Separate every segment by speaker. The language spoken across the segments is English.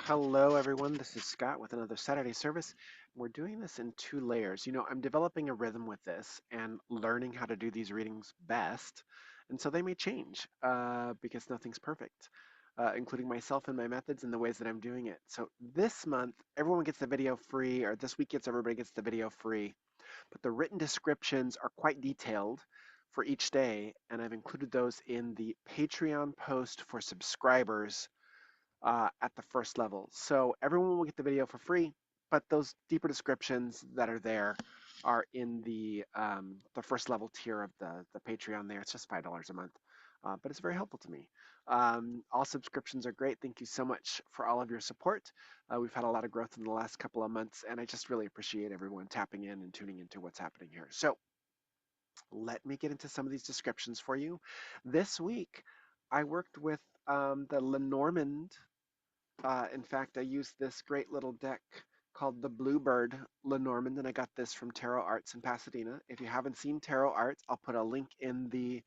Speaker 1: Hello, everyone. This is Scott with another Saturday service. We're doing this in two layers. I'm developing a rhythm with this and learning how to do these readings best. And so they may change because nothing's perfect, including myself and my methods and the ways that I'm doing it. So this month, everyone gets the video free, or this week everybody gets the video free. But the written descriptions are quite detailed for each day, and I've included those in the Patreon post for subscribers at the first level. So everyone will get the video for free, but those deeper descriptions that are there are in the first level tier of the Patreon there. It's just $5 a month, but it's very helpful to me. All subscriptions are great. Thank you so much for all of your support. We've had a lot of growth in the last couple of months, and I just really appreciate everyone tapping in and tuning into what's happening here. So let me get into some of these descriptions for you. This week, I worked with the Lenormand. In fact, I used this great little deck called the Bluebird Lenormand, and I got this from Tarot Arts in Pasadena. If you haven't seen Tarot Arts, I'll put a link in the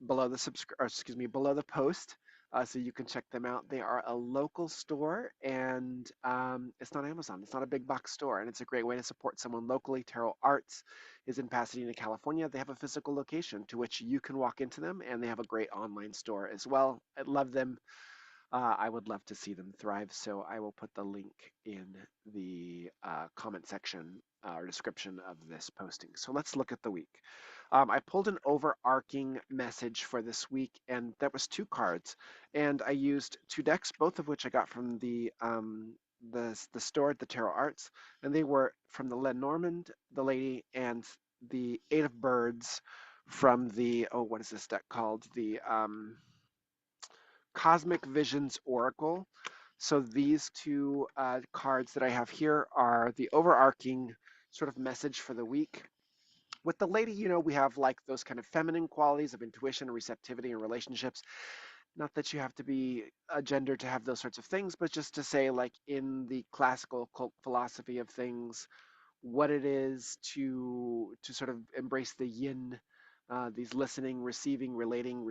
Speaker 1: below the post, so you can check them out. They are a local store, and it's not Amazon. It's not a big box store, and it's a great way to support someone locally. Tarot Arts is in Pasadena, California. They have a physical location to which you can walk into them, and they have a great online store as well. I love them. I would love to see them thrive, so I will put the link in the comment section or description of this posting. So let's look at the week. I pulled an overarching message for this week, and that was two cards. And I used two decks, both of which I got from the store at the Tarot Arts, and they were from the Lenormand, the lady, and the Eight of Birds from the, oh, what is this deck called? The Cosmic Visions Oracle. So these two cards that I have here are the overarching sort of message for the week. With the lady, we have like those kind of feminine qualities of intuition and receptivity in relationships. Not that you have to be a gender to have those sorts of things, but just to say, like in the classical occult philosophy of things, what it is to sort of embrace the yin, these listening, receiving, relating,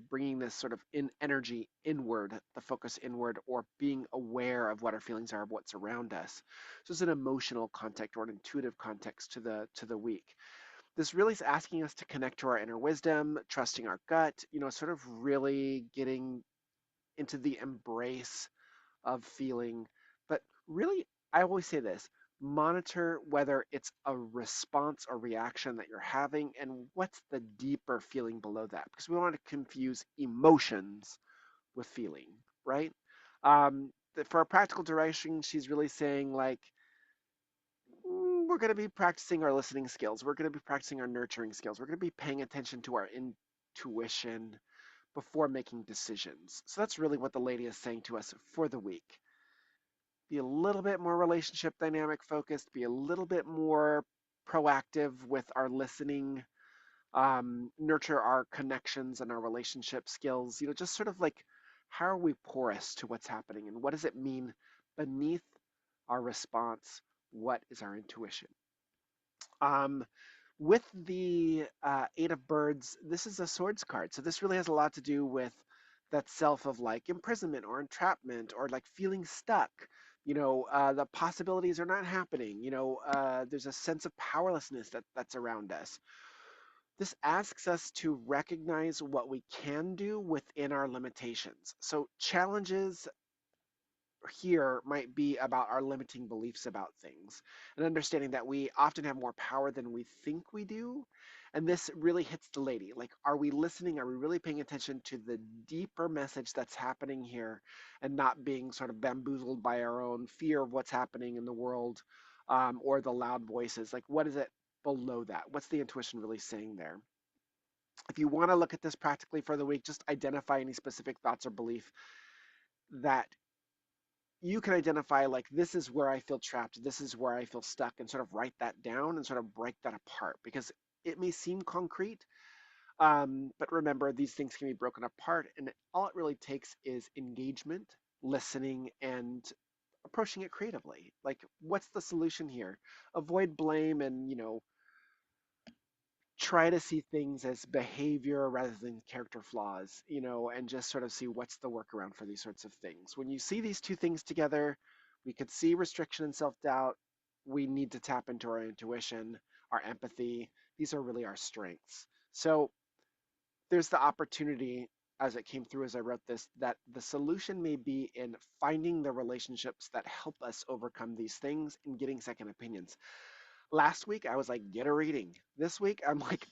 Speaker 1: bringing this sort of in energy inward, the focus inward, or being aware of what our feelings are, of what's around us. So it's an emotional context or an intuitive context to the week. This really is asking us to connect to our inner wisdom, trusting our gut, sort of really getting into the embrace of feeling. But really, I always say this: monitor whether it's a response or reaction that you're having and what's the deeper feeling below that, because we want to confuse emotions with feeling, right? For a practical direction, she's really saying, like, we're going to be practicing our listening skills. We're going to be practicing our nurturing skills. We're going to be paying attention to our intuition before making decisions. So that's really what the lady is saying to us for the week. Be a little bit more relationship dynamic focused, be a little bit more proactive with our listening, nurture our connections and our relationship skills, just sort of like, how are we porous to what's happening and what does it mean beneath our response? What is our intuition? Um, with the Eight of Birds, this is a swords card. So this really has a lot to do with that self of like imprisonment or entrapment or like feeling stuck. The possibilities are not happening. There's a sense of powerlessness that's around us. This asks us to recognize what we can do within our limitations. So challenges here might be about our limiting beliefs about things and understanding that we often have more power than we think we do. And this really hits the lady. Like, are we listening? Are we really paying attention to the deeper message that's happening here and not being sort of bamboozled by our own fear of what's happening in the world, or the loud voices? Like, what is it below that? What's the intuition really saying there? If you want to look at this practically for the week, just identify any specific thoughts or belief that you can identify, like, this is where I feel trapped, this is where I feel stuck, and sort of write that down and sort of break that apart, because it may seem concrete, but remember, these things can be broken apart, and all it really takes is engagement, listening, and approaching it creatively. Like, what's the solution here? Avoid blame and, try to see things as behavior rather than character flaws, and just sort of see what's the workaround for these sorts of things. When you see these two things together, we could see restriction and self doubt. We need to tap into our intuition, our empathy. These are really our strengths. So there's the opportunity, as it came through as I wrote this, that the solution may be in finding the relationships that help us overcome these things and getting second opinions. Last week, I was like, get a reading. This week, I'm like,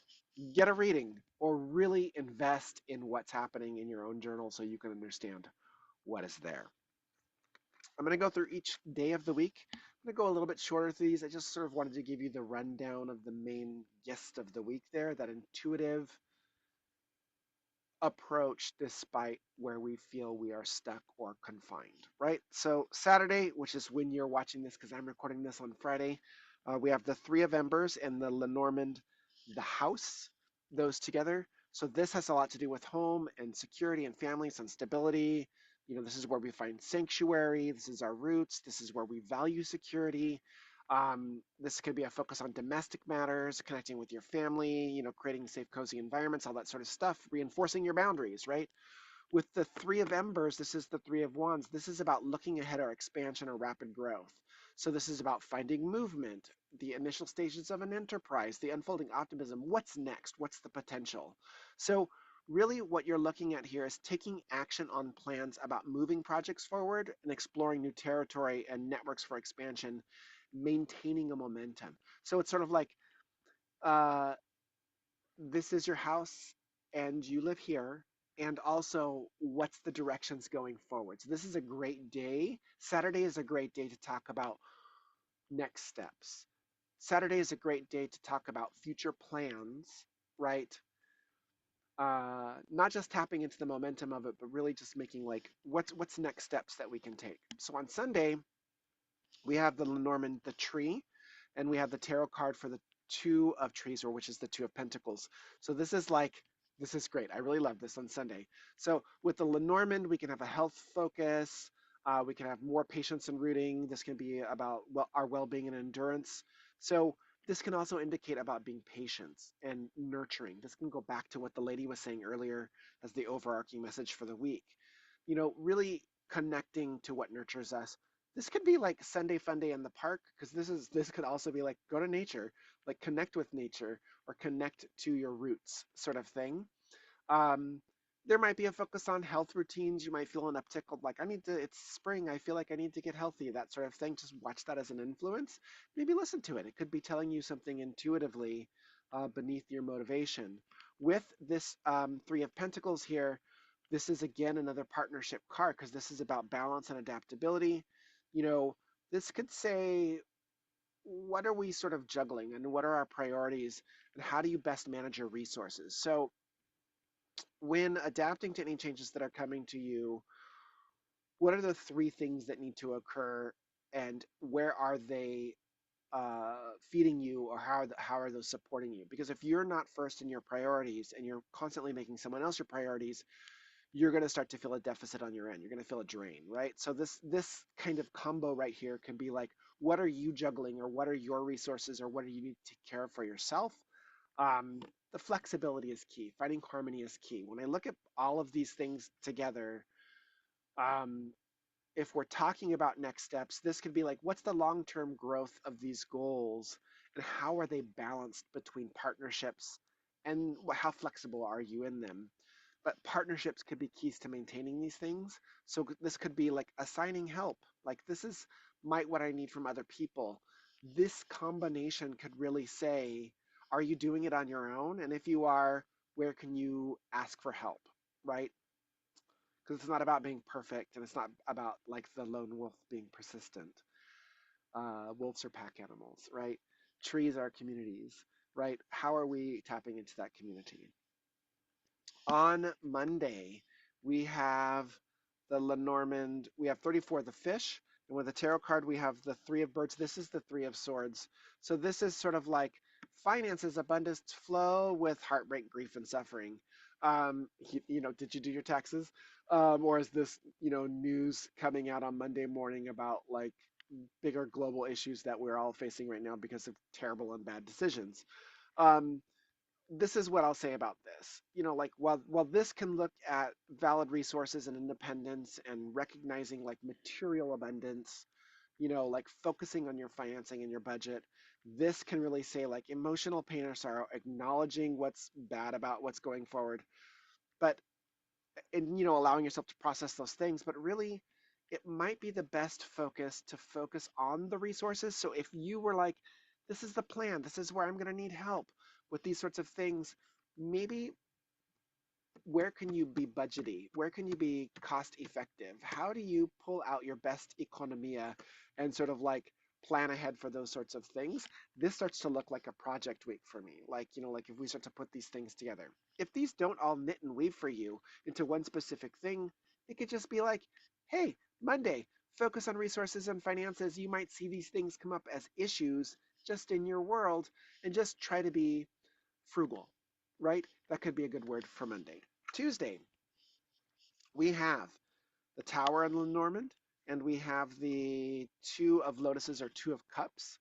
Speaker 1: get a reading or really invest in what's happening in your own journal so you can understand what is there. I'm going to go through each day of the week. I'm going to go a little bit shorter through these. I just sort of wanted to give you the rundown of the main gist of the week there, that intuitive approach despite where we feel we are stuck or confined, right? So Saturday, which is when you're watching this because I'm recording this on Friday, we have the Three of Embers and the Lenormand, the house, those together. So this has a lot to do with home and security and families and stability. This is where we find sanctuary. This is our roots. This is where we value security. This could be a focus on domestic matters, connecting with your family, creating safe, cozy environments, all that sort of stuff, reinforcing your boundaries, right? With the Three of Embers, this is the Three of Wands. This is about looking ahead or expansion or rapid growth. So this is about finding movement, the initial stages of an enterprise, the unfolding optimism. What's next? What's the potential? So really what you're looking at here is taking action on plans about moving projects forward and exploring new territory and networks for expansion, maintaining a momentum. So it's sort of like, uh, this is your house and you live here, and also what's the directions going forward. So this is a great day. Saturday is a great day to talk about next steps. Saturday is a great day to talk about future plans, right? Not just tapping into the momentum of it, but really just making like what's next steps that we can take. So on Sunday, we have the Lenormand, the tree, and we have the tarot card for the Two of Trees, or which is the Two of Pentacles. So this is great. I really love this on Sunday. So with the Lenormand, we can have a health focus. We can have more patience and rooting. This can be about our well-being and endurance. So this can also indicate about being patient and nurturing. This can go back to what the lady was saying earlier as the overarching message for the week. Really connecting to what nurtures us. This could be like Sunday fun day in the park, because this could also be like go to nature, like connect with nature or connect to your roots sort of thing. um, there might be a focus on health routines. You might feel an uptick of like, it's spring, I feel like I need to get healthy, that sort of thing. Just watch that as an influence. Maybe listen to it. It could be telling you something intuitively beneath your motivation. With this Three of Pentacles here, this is again another partnership card because this is about balance and adaptability. You know, this could say, what are we sort of juggling and what are our priorities and how do you best manage your resources? So when adapting to any changes that are coming to you, what are the three things that need to occur and where are they feeding you, or how are those supporting you? Because if you're not first in your priorities and you're constantly making someone else your priorities, you're going to start to feel a deficit on your end. You're going to feel a drain, right? So this kind of combo right here can be like, what are you juggling, or what are your resources, or what do you need to take care of for yourself? um, the flexibility is key. Finding harmony is key. When I look at all of these things together, um, if we're talking about next steps, this could be like, what's the long-term growth of these goals and how are they balanced between partnerships, and how flexible are you in them? But partnerships could be keys to maintaining these things. So this could be like assigning help. Like, this is what I need from other people. This combination could really say, are you doing it on your own? And if you are, where can you ask for help, right? Because it's not about being perfect, and it's not about like the lone wolf being persistent. Wolves are pack animals, right? Trees are communities, right? How are we tapping into that community? On Monday, we have the Lenormand, we have 34, the fish, and with the tarot card, we have the Three of Birds. This is the Three of Swords. So this is sort of like finances, abundance, flow with heartbreak, grief, and suffering. Did you do your taxes? Or is this, news coming out on Monday morning about like bigger global issues that we're all facing right now because of terrible and bad decisions? Um, this is what I'll say about this. Like while this can look at valid resources and independence and recognizing like material abundance, like focusing on your financing and your budget, this can really say like emotional pain or sorrow, acknowledging what's bad about what's going forward, but and allowing yourself to process those things, but really it might be the best focus to focus on the resources. So if you were like, this is the plan, this is where I'm going to need help with these sorts of things, maybe where can you be budgety? Where can you be cost effective? How do you pull out your best economia and sort of like plan ahead for those sorts of things? This starts to look like a project week for me. Like, like if we start to put these things together. If these don't all knit and weave for you into one specific thing, it could just be like, hey, Monday, focus on resources and finances. You might see these things come up as issues just in your world and just try to be frugal, right? That could be a good word for Monday. Tuesday, we have the Tower and Lenormand, and we have the Two of Lotuses or Two of Cups.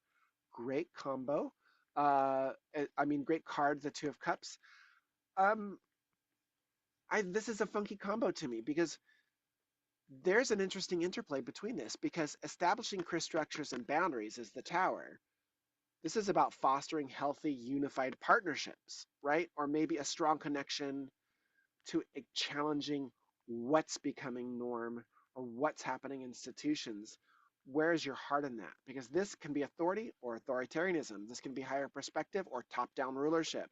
Speaker 1: Great combo. I mean, great card, the Two of Cups. Um, this is a funky combo to me because there's an interesting interplay between this because establishing clear structures and boundaries is the Tower. This is about fostering healthy, unified partnerships, right? Or maybe a strong connection to challenging what's becoming norm or what's happening in institutions. Where is your heart in that? Because this can be authority or authoritarianism. This can be higher perspective or top-down rulership.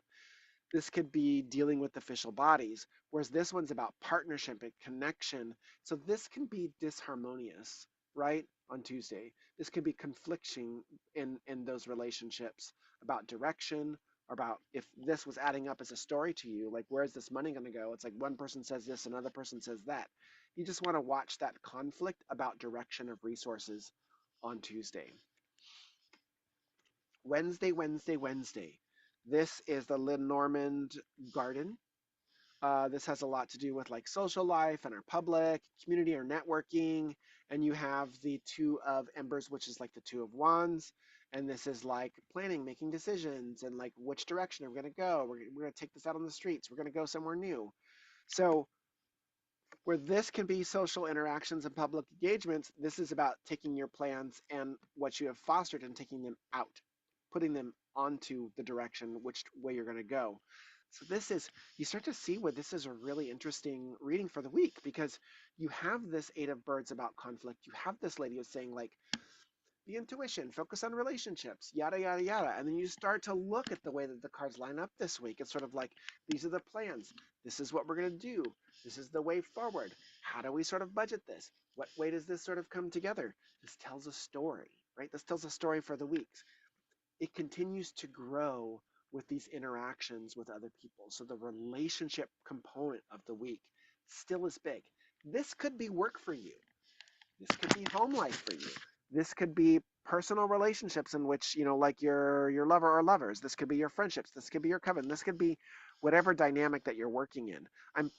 Speaker 1: This could be dealing with official bodies, whereas this one's about partnership and connection. So this can be disharmonious, right? On Tuesday, this could be conflicting in those relationships about direction, or about if this was adding up as a story to you, like where's this money going to go? It's like one person says this, another person says that. You just want to watch that conflict about direction of resources on Tuesday. Wednesday, Wednesday, Wednesday. This is the Lenormand Garden. This has a lot to do with like social life and our public, community or networking. And you have the Two of Embers, which is like the Two of Wands. And this is like planning, making decisions, and like which direction are we going to go? We're going to take this out on the streets. We're going to go somewhere new. So where this can be social interactions and public engagements, this is about taking your plans and what you have fostered and taking them out, putting them onto the direction, which way you're going to go. So this is, you start to see where this is a really interesting reading for the week because you have this Eight of Birds about conflict. You have this lady who's saying like, the intuition, focus on relationships, yada, yada, yada. And then you start to look at the way that the cards line up this week. It's sort of like, these are the plans. This is what we're going to do. This is the way forward. How do we sort of budget this? What way does this sort of come together? This tells a story, right? This tells a story for the weeks. It continues to grow with these interactions with other people. So the relationship component of the week still is big. This could be work for you. This could be home life for you. This could be personal relationships in which, like your lover or lovers. This could be your friendships. This could be your coven. This could be whatever dynamic that you're working in. I'm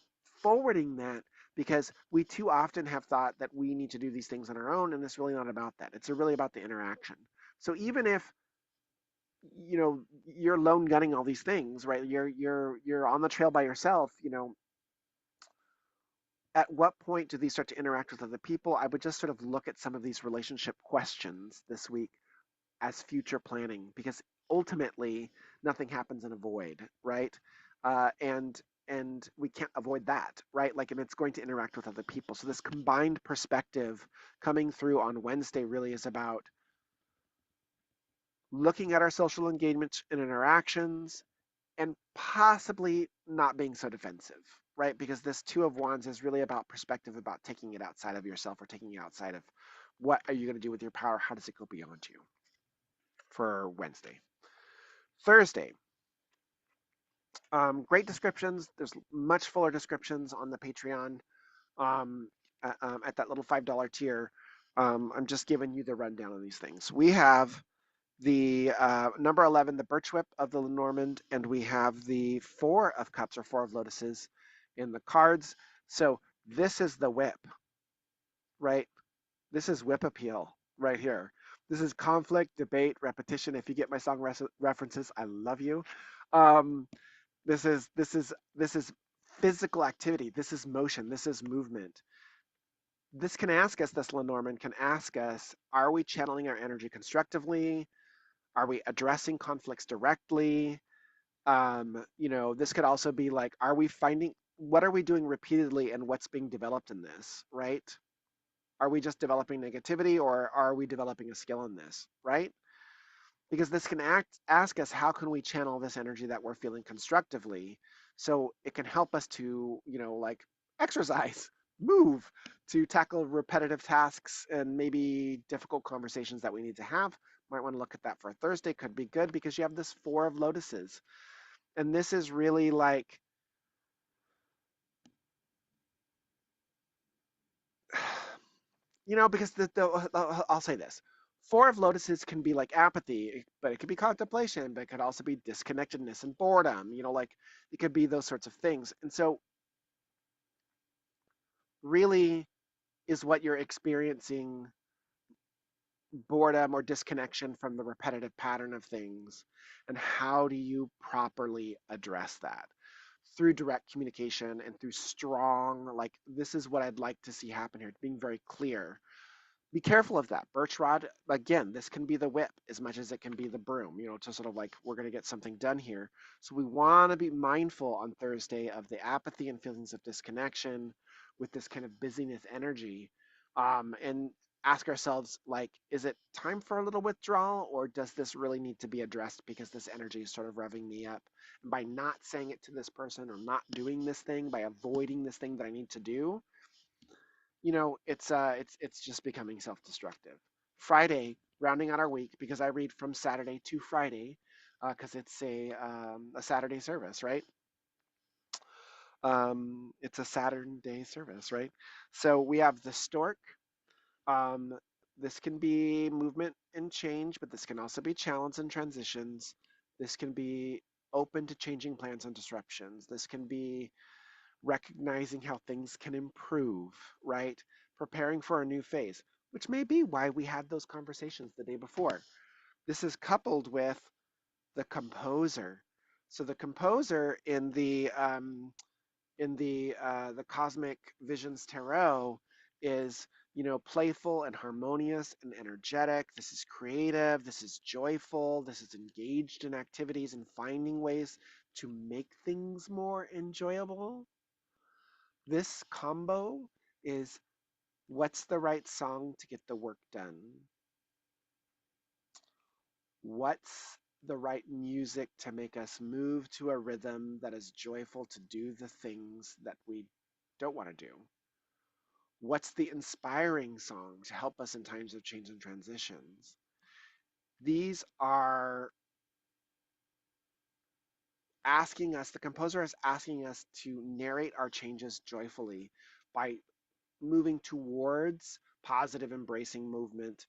Speaker 1: forwarding that because we too often have thought that we need to do these things on our own, and it's really not about that. It's really about the interaction. So even if you're lone gunning all these things, right? You're on the trail by yourself, at what point do these start to interact with other people? I would just sort of look at some of these relationship questions this week as future planning because ultimately nothing happens in a void, right? And we can't avoid that, right? Like, and it's going to interact with other people. So this combined perspective coming through on Wednesday really is about looking at our social engagement and interactions and possibly not being so defensive, right? Because this Two of Wands is really about perspective, about taking it outside of yourself or taking it outside of what are you going to do with your power? How does it go beyond you for Wednesday? Thursday, great descriptions. There's much fuller descriptions on the Patreon at that little $5 tier. I'm just giving you the rundown of these things. We have the number 11, the Birch Whip of the Lenormand, and we have the Four of Cups or Four of Lotuses in the cards. So this is the whip, right? This is whip appeal right here. This is conflict, debate, repetition. If you get my song references, I love you. Um, This is physical activity. This is motion. This is movement. This can ask us, this Lenormand can ask us, are we channeling our energy constructively? Are we addressing conflicts directly? This could also be like, are we finding, what are we doing repeatedly and what's being developed in this, right? Are we just developing negativity or are we developing a skill in this, right? Because this can ask us, how can we channel this energy that we're feeling constructively, so it can help us to like exercise, move, to tackle repetitive tasks and maybe difficult conversations that we need to have. Might want to look at that for Thursday. Could be good because you have this Four of Lotuses, and this is really like because I'll say this. Four of Lotuses can be like apathy, but it could be contemplation, but it could also be disconnectedness and boredom. Like it could be those sorts of things. And so, really, is what you're experiencing boredom or disconnection from the repetitive pattern of things? And how do you properly address that? Through direct communication and through strong, like, this is what I'd like to see happen here, being very clear. Be careful of that. Birch rod, again, this can be the whip as much as it can be the broom, to sort of like, we're going to get something done here. So we want to be mindful on Thursday of the apathy and feelings of disconnection with this kind of busyness energy. And ask ourselves, like, is it time for a little withdrawal, or does this really need to be addressed because this energy is sort of revving me up? And by not saying it to this person or not doing this thing, by avoiding this thing that I need to do, it's just becoming self-destructive. Friday, rounding out our week, because I read from Saturday to Friday, because it's a Saturday service, right? It's a Saturday service, right? So we have the stork. Um, this can be movement and change, but this can also be challenge and transitions. This can be open to changing plans and disruptions. This can be recognizing how things can improve, right? Preparing for a new phase, which may be why we had those conversations the day before. This is coupled with the composer. So the composer in the Cosmic Visions Tarot is playful and harmonious and energetic. This is creative. This is joyful. This is engaged in activities and finding ways to make things more enjoyable. This combo is, what's the right song to get the work done? What's the right music to make us move to a rhythm that is joyful to do the things that we don't want to do? What's the inspiring song to help us in times of change and transitions? These are the composer is asking us to narrate our changes joyfully by moving towards positive, embracing movement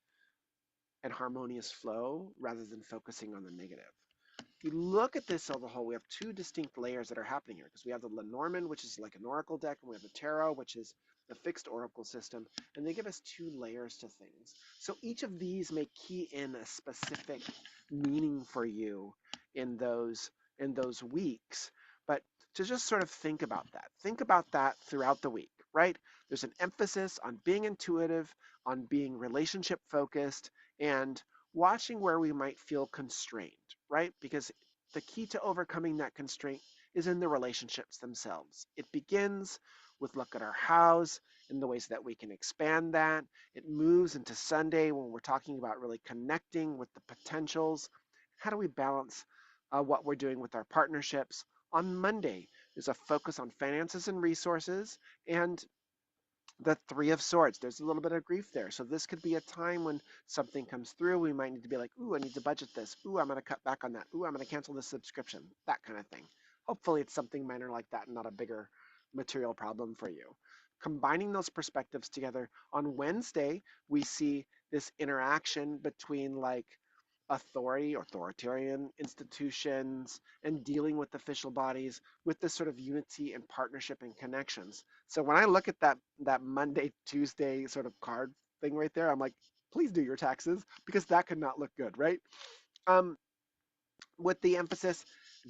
Speaker 1: and harmonious flow rather than focusing on the negative. If you look at this as a whole, we have two distinct layers that are happening here, because we have the Lenormand, which is like an oracle deck, and we have the Tarot, which is a fixed oracle system, and they give us two layers to things. So each of these may key in a specific meaning for you in those weeks. But to just sort of think about that throughout the week, right? There's an emphasis on being intuitive, on being relationship focused, and watching where we might feel constrained, right? Because the key to overcoming that constraint is in the relationships themselves. It begins with look at our hows and the ways that we can expand that. It moves into Sunday when we're talking about really connecting with the potentials. How do we balance what we're doing with our partnerships? On Monday, there's a focus on finances and resources, and the Three of Swords. There's a little bit of grief there. So this could be a time when something comes through. We might need to be like, ooh, I need to budget this. Ooh, I'm going to cut back on that. Ooh, I'm going to cancel this subscription. That kind of thing. Hopefully it's something minor like that and not a bigger material problem for you. Combining those perspectives together, on Wednesday, we see this interaction between like authoritarian institutions, and dealing with official bodies with this sort of unity and partnership and connections. So when I look at that Monday, Tuesday sort of card thing right there, I'm like, please do your taxes, because that could not look good, right? Um, with the emphasis,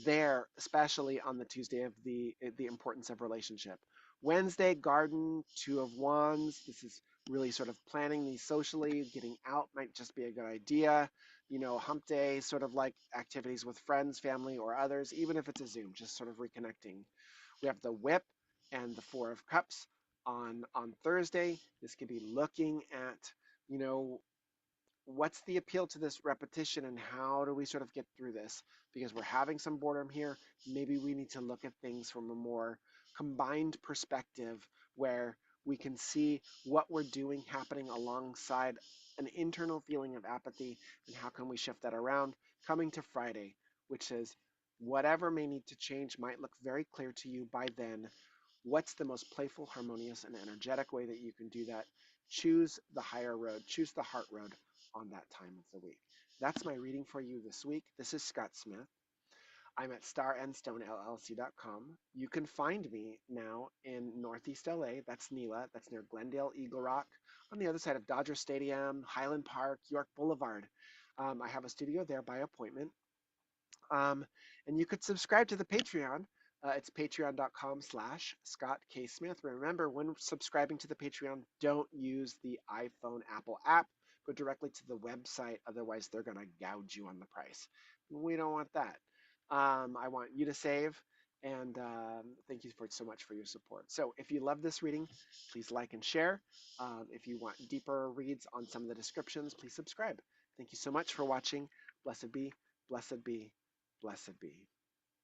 Speaker 1: there, especially on the Tuesday of the importance of relationship. Wednesday, garden, two of wands. This is really sort of planning these socially. Getting out might just be a good idea. You know, hump day, sort of like activities with friends, family, or others, even if it's a Zoom, just sort of reconnecting. We have the whip and the four of cups on Thursday. This could be looking at, you know, what's the appeal to this repetition and how do we sort of get through this? Because we're having some boredom here. Maybe we need to look at things from a more combined perspective where we can see what we're doing happening alongside an internal feeling of apathy and how can we shift that around. Coming to Friday, which says whatever may need to change might look very clear to you by then. What's the most playful, harmonious, and energetic way that you can do that? Choose the higher road, choose the heart road on that time of the week. That's my reading for you this week. This is Scott Smith. I'm at starandstonellc.com. You can find me now in Northeast LA. That's NELA. That's near Glendale, Eagle Rock, on the other side of Dodger Stadium, Highland Park, York Boulevard. I have a studio there by appointment. Um, and you could subscribe to the Patreon. It's patreon.com/Scott K. Smith. Remember, when subscribing to the Patreon, don't use the iPhone Apple app. Go directly to the website. Otherwise, they're going to gouge you on the price. We don't want that. I want you to save. And thank you for so much for your support. So if you love this reading, please like and share. If you want deeper reads on some of the descriptions, please subscribe. Thank you so much for watching. Blessed be, blessed be, blessed be.